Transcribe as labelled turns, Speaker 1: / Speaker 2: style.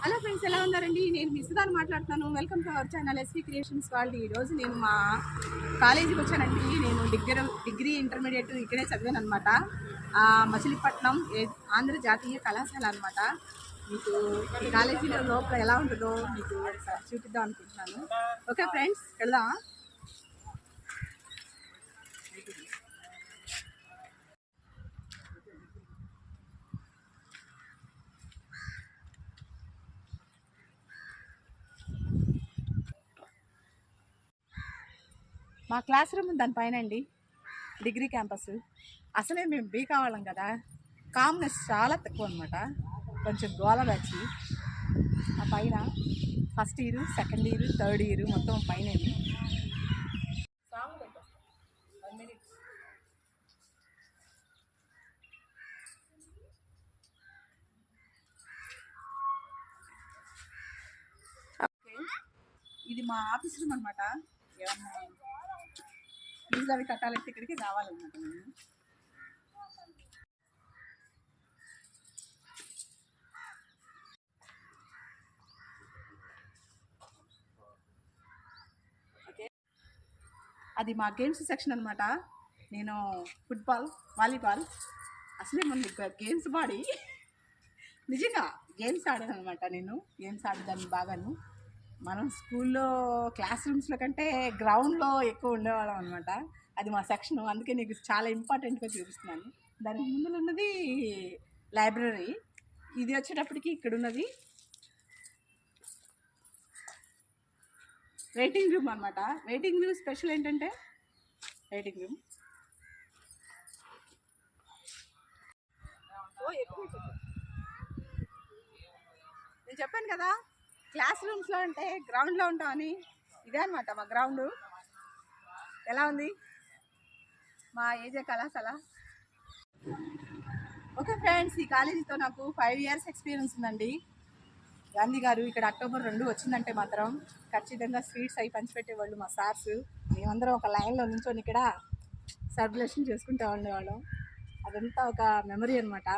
Speaker 1: Hello friends, ఎలా ఉన్నారండి? నేను మీ సుధాని మాట్లాడుతున్నాను. Welcome to our channel SV Creations వాళ్ళు. ఈరోజు నేను మా కాలేజీకి వచ్చానండి. నేను డిగ్రీ ఇంటర్మీడియట్ ఇక్కడే చదివాను అనమాట. మచిలీపట్నం ఆంధ్ర జాతీయ కళాశాల అనమాట. మీకు ఈ కాలేజీలో లోపల ఎలా ఉంటుందో మీకు ఒకసారి చూపిద్దాం అనుకుంటున్నాను. ఓకే ఫ్రెండ్స్, వెళ్దామా? మా క్లాస్ రూమ్ దానిపైన అండి, డిగ్రీ క్యాంపస్. అసలే మేము బీకా వాళ్ళం కదా, కామ్నెస్ చాలా తక్కువ అనమాట. కొంచెం గోల బ్యాచ్. ఆ పైన first year, second year, third year మొత్తం పైన. ఇది మా ఆఫీస్ రూమ్ అనమాట. ఏమన్నా ఫీజు అవి కట్టాలంటే ఇక్కడికి రావాలన్నమాట మేము. ఓకే, అది మా గేమ్స్ సెక్షన్ అనమాట. నేను ఫుట్బాల్, వాలీబాల్, అసలే ముందు గేమ్స్ బాడీ. నిజంగా గేమ్స్ ఆడాను అనమాట. నేను గేమ్స్ ఆడేదాన్ని బాగాను. మనం స్కూల్లో క్లాస్ రూమ్స్లో కంటే గ్రౌండ్లో ఎక్కువ ఉండేవాళ్ళం అనమాట. అది మా సెక్షన్, అందుకే నీకు చాలా ఇంపార్టెంట్గా చూపిస్తున్నాను. దానికి ముందు ఉన్నది లైబ్రరీ. ఇది వచ్చేటప్పటికి ఇక్కడ ఉన్నది వెయిటింగ్ రూమ్ అనమాట. వెయిటింగ్ రూమ్ స్పెషల్ ఏంటంటే వెయిటింగ్ రూమ్ నేను చెప్పాను కదా, క్లాస్ రూమ్స్లో అంటే గ్రౌండ్లో ఉంటామని. ఇదే అనమాట మా గ్రౌండ్. ఎలా ఉంది మా ఏజే కళాశాల? ఓకే ఫ్రెండ్స్, ఈ కాలేజీతో నాకు 5 years ఎక్స్పీరియన్స్ ఉందండి. గాంధీ గారు ఇక్కడ అక్టోబర్ 2 వచ్చిందంటే మాత్రం ఖచ్చితంగా స్వీట్స్ అవి పంచిపెట్టేవాళ్ళు మా సార్స్. మేమందరం ఒక లైన్లో నుంచొని ఇక్కడ సెలబ్రేషన్ చేసుకుంటూ ఉండేవాళ్ళం. అదంతా ఒక మెమరీ అనమాట.